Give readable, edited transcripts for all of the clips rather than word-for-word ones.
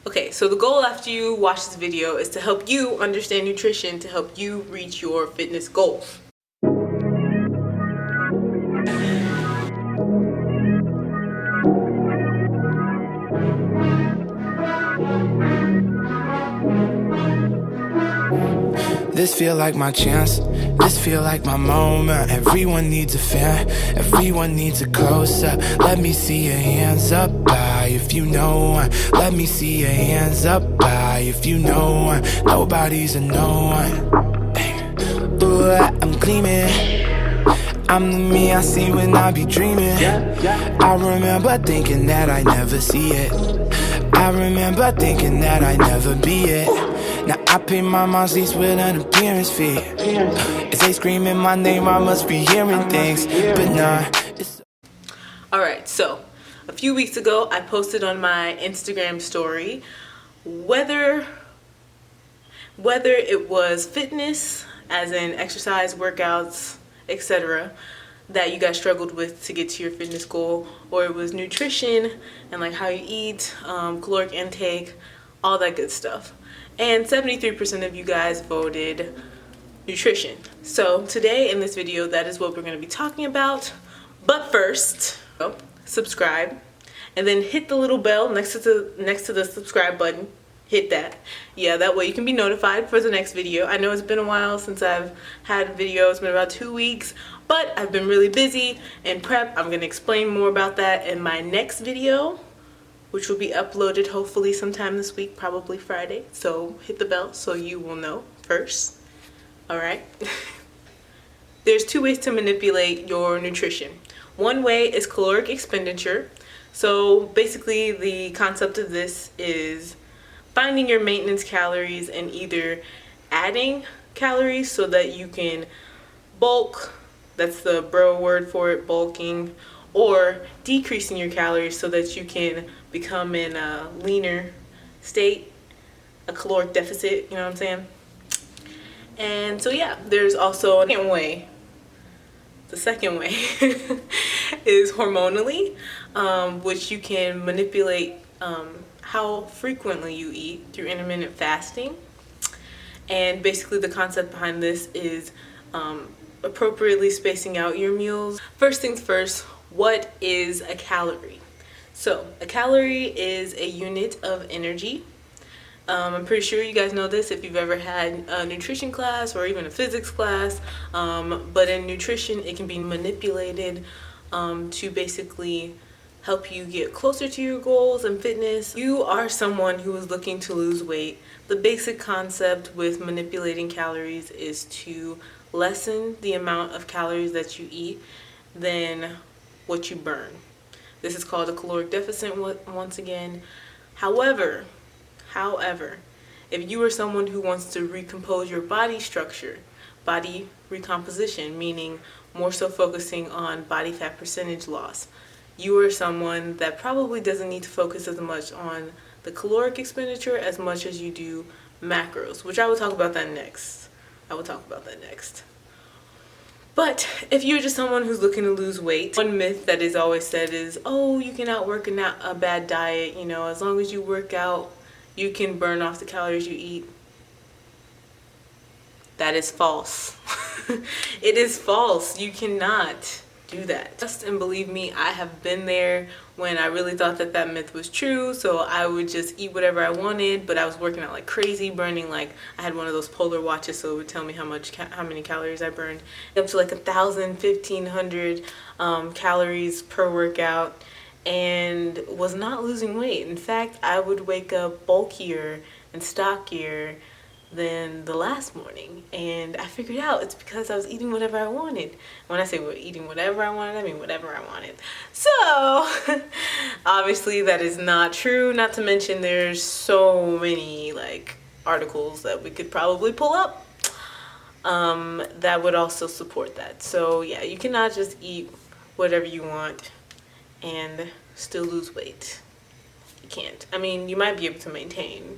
Okay, so the goal after you watch this video is to help you understand nutrition to help you reach your fitness goals. This feel like my chance, this feel like my moment. Everyone needs a fan, everyone needs a close-up. Let me see your hands up high if you know one. Let me see your hands up high if you know one. Nobody's a no one. Ooh, I'm gleaming, I'm the me I see when I be dreaming. I remember thinking that I never see it. I remember thinking that I never be it. Now I pay my mom's lease with an appearance fee. If they screaming my name, I must be hearing things. But nah, it's... Alright, so a few weeks ago I posted on my Instagram story whether it was fitness, as in exercise, workouts, etc., that you guys struggled with to get to your fitness goal, or it was nutrition and like how you eat, caloric intake, all that good stuff. And 73% of you guys voted nutrition. So today in this video, that is what we're going to be talking about. But first, subscribe and then hit the little bell next to the subscribe button. Hit that. Yeah, that way you can be notified for the next video. I know it's been a while since I've had a video. It's been about 2 weeks, but I've been really busy in prep. I'm going to explain more about that in my next video, which will be uploaded hopefully sometime this week, probably Friday. So hit the bell so you will know first. Alright? There's 2 ways to manipulate your nutrition. One way is caloric expenditure. So basically the concept of this is finding your maintenance calories and either adding calories so that you can bulk, that's the bro word for it, bulking, or decreasing your calories so that you can become in a leaner state, a caloric deficit, you know what I'm saying? And so yeah, there's also a second way. The second way is hormonally, which you can manipulate how frequently you eat through intermittent fasting. And basically the concept behind this is appropriately spacing out your meals. First things first, what is a calorie? So a calorie is a unit of energy. I'm pretty sure you guys know this if you've ever had a nutrition class or even a physics class, but in nutrition it can be manipulated to basically help you get closer to your goals and fitness. You are someone who is looking to lose weight. The basic concept with manipulating calories is to lessen the amount of calories that you eat than what you burn. This is called a caloric deficit once again. However, if you are someone who wants to recompose your body structure, body recomposition, meaning more so focusing on body fat percentage loss, you are someone that probably doesn't need to focus as much on the caloric expenditure as much as you do macros, which I will talk about that next. But if you're just someone who's looking to lose weight, one myth that is always said is, oh, you can outwork a bad diet, you know, as long as you work out, you can burn off the calories you eat. That is false. It is false. You cannot do that. Trust and believe me, I have been there when I really thought that that myth was true. So I would just eat whatever I wanted, but I was working out like crazy, burning like, I had one of those polar watches, so it would tell me how many calories I burned, up to like 1,000, 1,500 calories per workout, and was not losing weight. In fact, I would wake up bulkier and stockier than the last morning, and I figured out it's because I was eating whatever I wanted. When I say eating whatever I wanted, I mean whatever I wanted. So obviously that is not true, not to mention there's so many like articles that we could probably pull up that would also support that. So yeah, you cannot just eat whatever you want and still lose weight. You can't. I mean, you might be able to maintain,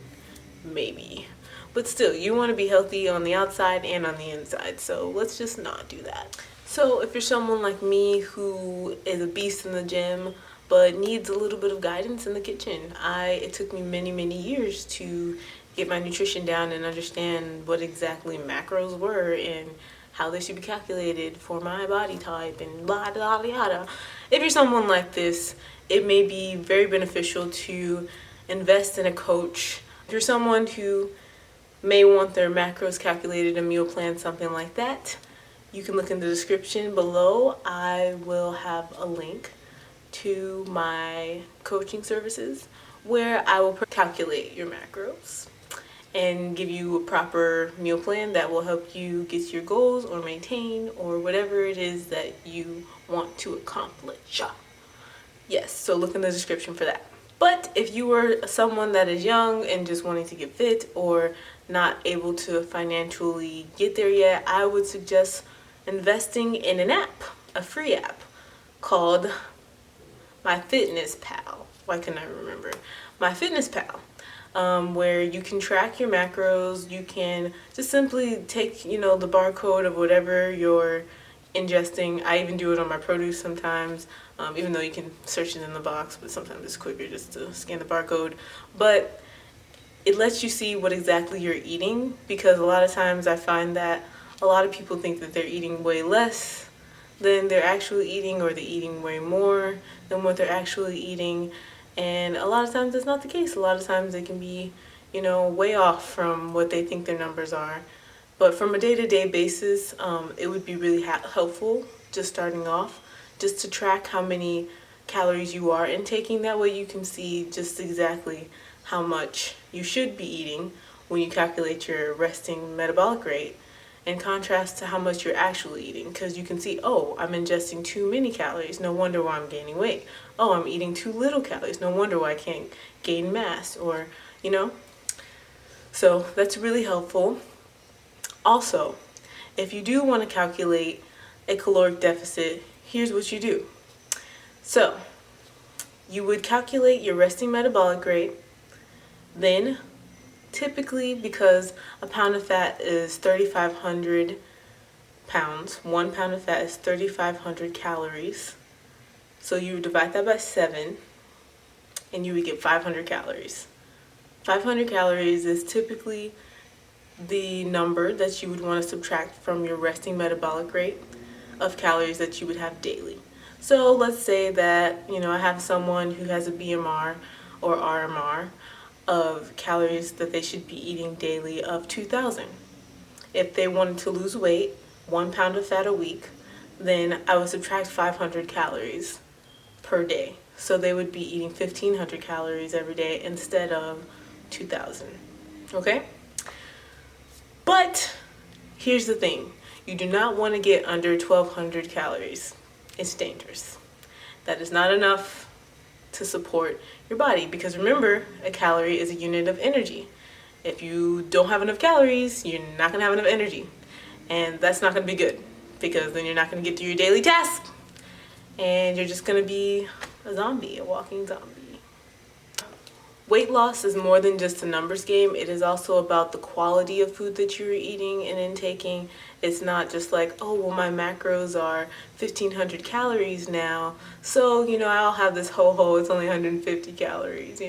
maybe, but still, you want to be healthy on the outside and on the inside, so let's just not do that. So if you're someone like me who is a beast in the gym, but needs a little bit of guidance in the kitchen. It took me many years to get my nutrition down and understand what exactly macros were and how they should be calculated for my body type and blah blah blah. If you're someone like this, it may be very beneficial to invest in a coach. If you're someone who may want their macros calculated, a meal plan, something like that, you can look in the description below. I will have a link to my coaching services where I will calculate your macros and give you a proper meal plan that will help you get your goals or maintain or whatever it is that you want to accomplish. Yes, so look in the description for that. But if you are someone that is young and just wanting to get fit or not able to financially get there yet, I would suggest investing in an app, a free app called MyFitnessPal. Why can I remember? MyFitnessPal. Where you can track your macros. You can just simply take, the barcode of whatever you're ingesting. I even do it on my produce sometimes, even though you can search it in the box, but sometimes it's quicker just to scan the barcode. But it lets you see what exactly you're eating, because a lot of times I find that a lot of people think that they're eating way less than they're actually eating, or they're eating way more than what they're actually eating. And a lot of times that's not the case. A lot of times they can be, way off from what they think their numbers are. But from a day-to-day basis, it would be really helpful, just starting off, just to track how many calories you are intaking. That way you can see just exactly how much you should be eating when you calculate your resting metabolic rate, in contrast to how much you're actually eating. Because you can see, oh, I'm ingesting too many calories, no wonder why I'm gaining weight. Oh, I'm eating too little calories, no wonder why I can't gain mass, or, So that's really helpful. Also, if you do want to calculate a caloric deficit, here's what you do. So, you would calculate your resting metabolic rate, then typically, because a pound of fat is 3,500 pounds, 1 pound of fat is 3,500 calories. So you would divide that by 7 and you would get 500 calories. 500 calories is typically the number that you would want to subtract from your resting metabolic rate of calories that you would have daily. So let's say that, I have someone who has a BMR or RMR of calories that they should be eating daily of 2,000. If they wanted to lose weight, 1 pound of fat a week, then I would subtract 500 calories per day. So they would be eating 1,500 calories every day instead of 2,000. Okay? But here's the thing. You do not want to get under 1,200 calories. It's dangerous. That is not enough to support your body, because remember, a calorie is a unit of energy. If you don't have enough calories, you're not going to have enough energy. And that's not going to be good, because then you're not going to get through your daily tasks. And you're just going to be a zombie, a walking zombie. Weight loss is more than just a numbers game. It is also about the quality of food that you're eating and intaking. It's not just like, oh, well, my macros are 1,500 calories now, so, I'll have this ho-ho, it's only 150 calories,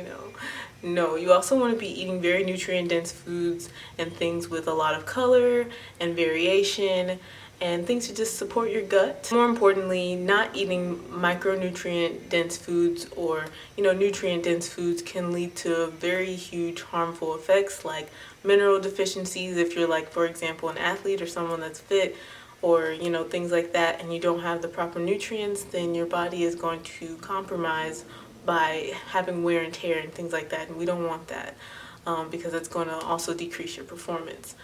No, you also want to be eating very nutrient-dense foods and things with a lot of color and variation, and things to just support your gut. More importantly, not eating micronutrient dense foods or nutrient dense foods can lead to very huge harmful effects, like mineral deficiencies if you're, like, for example, an athlete or someone that's fit, or things like that, and you don't have the proper nutrients, then your body is going to compromise by having wear and tear and things like that, and we don't want that, because it's going to also decrease your performance.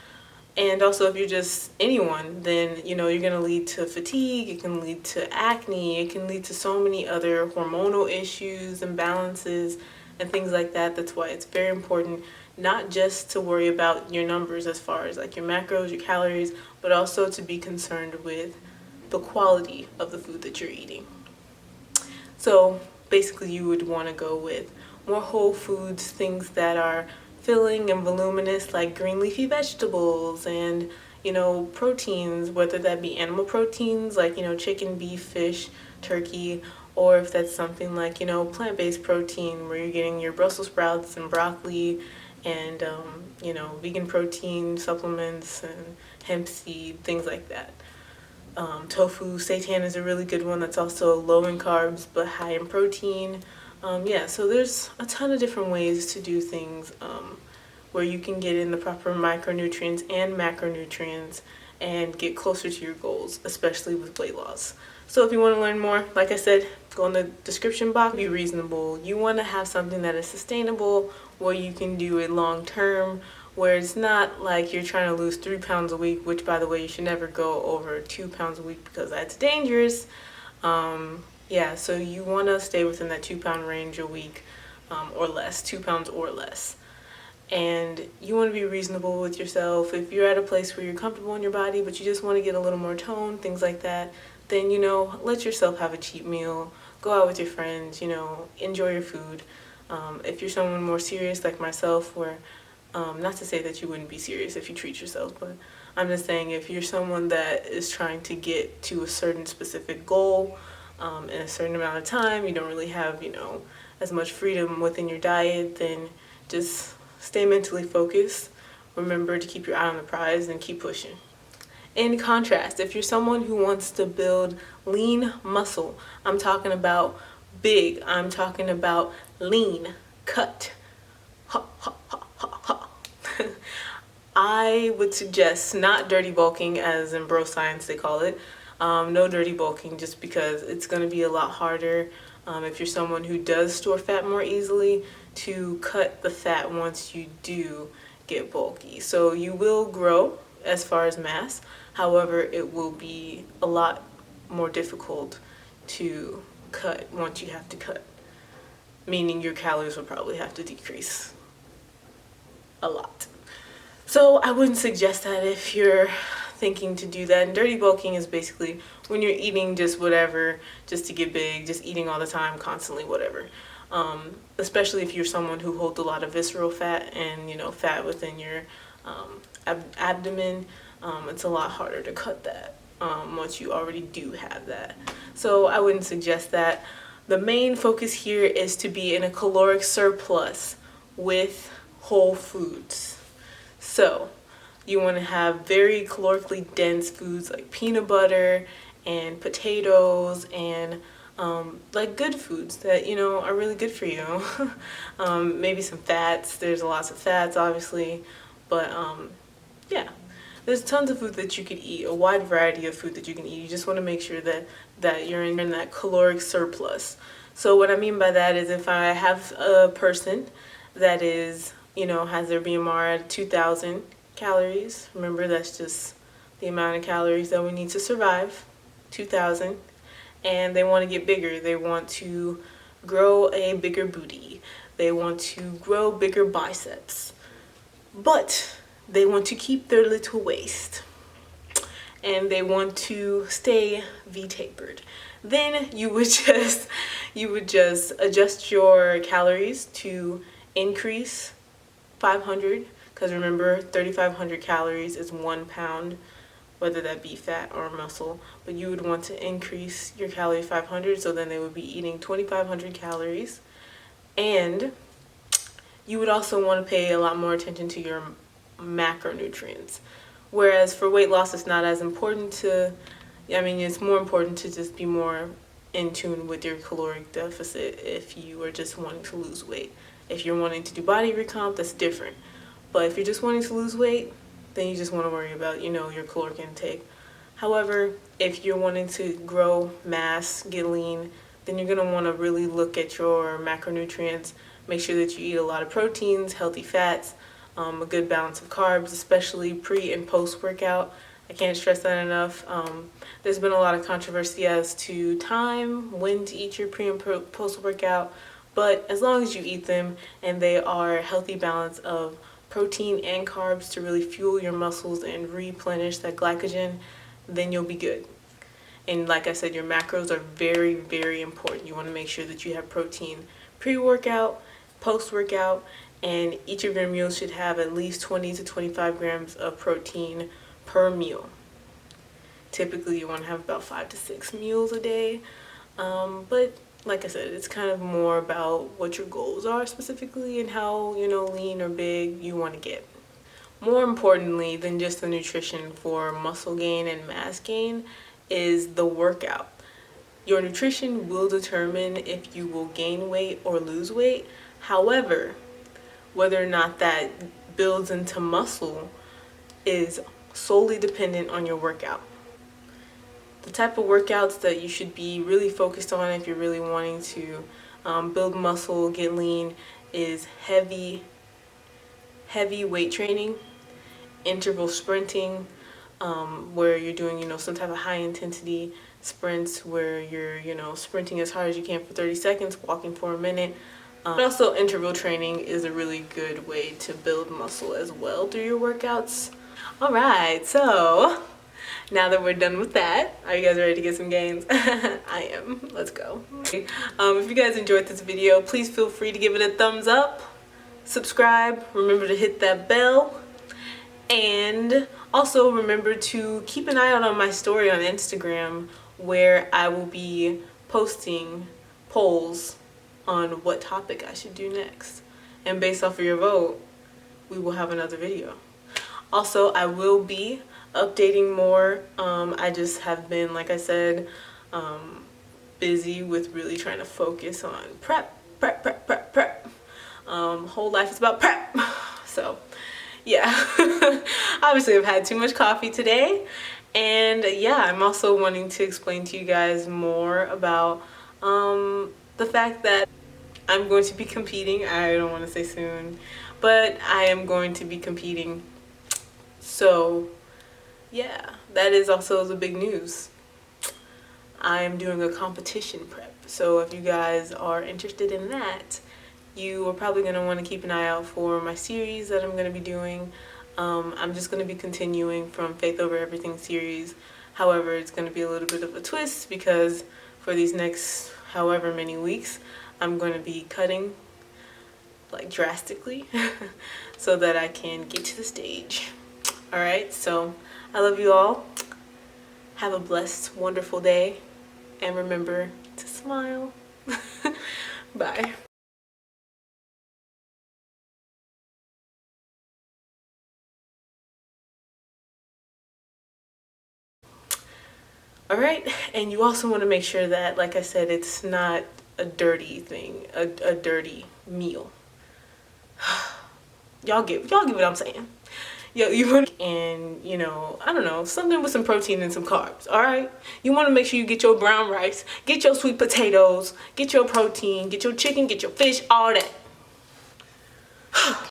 And also, if you're just anyone, then you're going to lead to fatigue, it can lead to acne, it can lead to so many other hormonal issues, imbalances, and things like that. That's why it's very important not just to worry about your numbers as far as like your macros, your calories, but also to be concerned with the quality of the food that you're eating. So basically, you would want to go with more whole foods, things that are filling and voluminous, like green leafy vegetables and proteins, whether that be animal proteins like chicken, beef, fish, turkey, or if that's something like, plant-based protein where you're getting your Brussels sprouts and broccoli and, vegan protein supplements and hemp seed, things like that. Tofu, seitan is a really good one that's also low in carbs but high in protein. So there's a ton of different ways to do things where you can get in the proper micronutrients and macronutrients and get closer to your goals, especially with weight loss. So if you want to learn more, like I said, go in the description box. Be reasonable. You want to have something that is sustainable, where you can do it long term, where it's not like you're trying to lose 3 pounds a week, which, by the way, you should never go over 2 pounds a week because that's dangerous. So you want to stay within that 2 pound range a week or less, 2 pounds or less. And you want to be reasonable with yourself. If you're at a place where you're comfortable in your body, but you just want to get a little more tone, things like that, then, let yourself have a cheat meal. Go out with your friends, enjoy your food. If you're someone more serious like myself, where, not to say that you wouldn't be serious if you treat yourself, but I'm just saying if you're someone that is trying to get to a certain specific goal in a certain amount of time, you don't really have, as much freedom within your diet, then just stay mentally focused. Remember to keep your eye on the prize and keep pushing. In contrast, if you're someone who wants to build lean muscle, I'm talking about big, I'm talking about lean, cut, ha, ha, ha, ha, ha. I would suggest not dirty bulking, as in bro science they call it. No dirty bulking, just because it's going to be a lot harder if you're someone who does store fat more easily to cut the fat once you do get bulky. So you will grow as far as mass, however it will be a lot more difficult to cut once you have to cut, meaning your calories will probably have to decrease a lot. So I wouldn't suggest that if you're thinking to do that. And dirty bulking is basically when you're eating just whatever, just to get big, just eating all the time, constantly, whatever. Especially if you're someone who holds a lot of visceral fat and, fat within your abdomen, it's a lot harder to cut that once you already do have that. So I wouldn't suggest that. The main focus here is to be in a caloric surplus with whole foods. So you want to have very calorically dense foods like peanut butter and potatoes and like good foods that are really good for you. Maybe some fats. There's lots of fats, obviously, but there's tons of food that you could eat, a wide variety of food that you can eat. You just want to make sure that you're in that caloric surplus. So what I mean by that is if I have a person that is, has their BMR at 2,000 calories, remember that's just the amount of calories that we need to survive, 2,000, and they want to get bigger. They want to grow a bigger booty. They want to grow bigger biceps. But they want to keep their little waist, and they want to stay V-tapered. Then you would just adjust your calories to increase 500, because remember 3,500 calories is 1 pound, whether that be fat or muscle. But you would want to increase your calorie 500, so then they would be eating 2,500 calories. And you would also want to pay a lot more attention to your macronutrients. Whereas for weight loss, it's not as important to, it's more important to just be more in tune with your caloric deficit if you are just wanting to lose weight. If you're wanting to do body recomp, that's different. But if you're just wanting to lose weight, then you just want to worry about, your caloric intake. However, if you're wanting to grow mass, get lean, then you're going to want to really look at your macronutrients. Make sure that you eat a lot of proteins, healthy fats, a good balance of carbs, especially pre and post workout. I can't stress that enough. There's been a lot of controversy as to time, when to eat your pre and post workout, but as long as you eat them and they are a healthy balance of protein and carbs to really fuel your muscles and replenish that glycogen, then you'll be good. And like I said, your macros are very, very important. You want to make sure that you have protein pre-workout, post-workout, and each of your meals should have at least 20 to 25 grams of protein per meal. Typically, you want to have about 5 to 6 meals a day, but like I said, it's kind of more about what your goals are specifically and how, lean or big you want to get. More importantly than just the nutrition for muscle gain and mass gain is the workout. Your nutrition will determine if you will gain weight or lose weight. However, whether or not that builds into muscle is solely dependent on your workout. The type of workouts that you should be really focused on if you're really wanting to build muscle, get lean, is heavy weight training, interval sprinting, where you're doing, some type of high intensity sprints where you're, sprinting as hard as you can for 30 seconds, walking for a minute. But also interval training is a really good way to build muscle as well through your workouts. All right, so now that we're done with that, are you guys ready to get some gains? I am. Let's go. If you guys enjoyed this video, please feel free to give it a thumbs up, subscribe, remember to hit that bell, and also remember to keep an eye out on my story on Instagram, where I will be posting polls on what topic I should do next. And based off of your vote, we will have another video. Also, I will be updating more. I just have been, like I said, busy with really trying to focus on prep. Whole life is about prep. So, yeah. Obviously, I've had too much coffee today. And yeah, I'm also wanting to explain to you guys more about the fact that I'm going to be competing. I don't want to say soon, but I am going to be competing. So yeah, that is also the big news. I am doing a competition prep. So if you guys are interested in that, you are probably going to want to keep an eye out for my series that I'm going to be doing. I'm just going to be continuing from Faith Over Everything series. However, it's going to be a little bit of a twist because for these next however many weeks, I'm going to be cutting like drastically so that I can get to the stage. All right, so I love you all. Have a blessed, wonderful day, and remember to smile. Bye. All right, and you also want to make sure that, like I said, it's not a dirty thing, a dirty meal. Y'all get what I'm saying. Yo, you want, and I don't know, something with some protein and some carbs. All right, you want to make sure you get your brown rice, get your sweet potatoes, get your protein, get your chicken, get your fish, all that.